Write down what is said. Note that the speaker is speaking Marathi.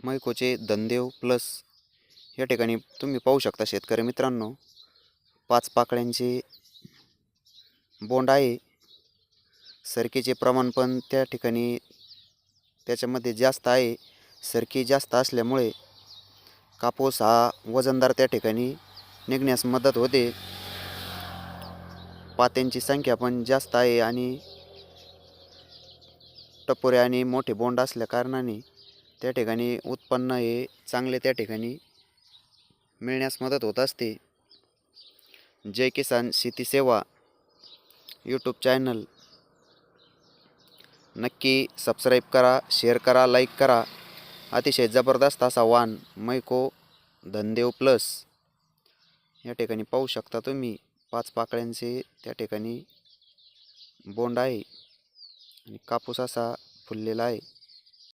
मैकोचे धनदेव प्लस या ठिकाणी तुम्ही पाहू शकता शेतकरी मित्रांनो, 5 पाकळ्यांचे बोंड आहे. सरकीचे प्रमाण पण त्या ठिकाणी त्याच्यामध्ये जास्त आहे. सरकी जास्त असल्यामुळे कापूस हा वजनदार त्या ठिकाणी निघण्यास मदत होते. पात्यांची संख्या पण जास्त आहे आणि टपोरे आणि मोठे बोंड असल्या कारणाने त्या ठिकाणी उत्पन्न हे चांगले त्या ठिकाणी मिळण्यास मदत होत असते. जय किसान शेती सेवा यूट्यूब चॅनल नक्की सबस्क्राईब करा, शेअर करा, लाईक करा. अतिशय जबरदस्त असा वाण मैको धनदेव प्लस या ठिकाणी पाहू शकता तुम्ही. 5 पाकळ्यांचे त्या ठिकाणी बोंड आहे आणि कापूस असा फुललेला आहे.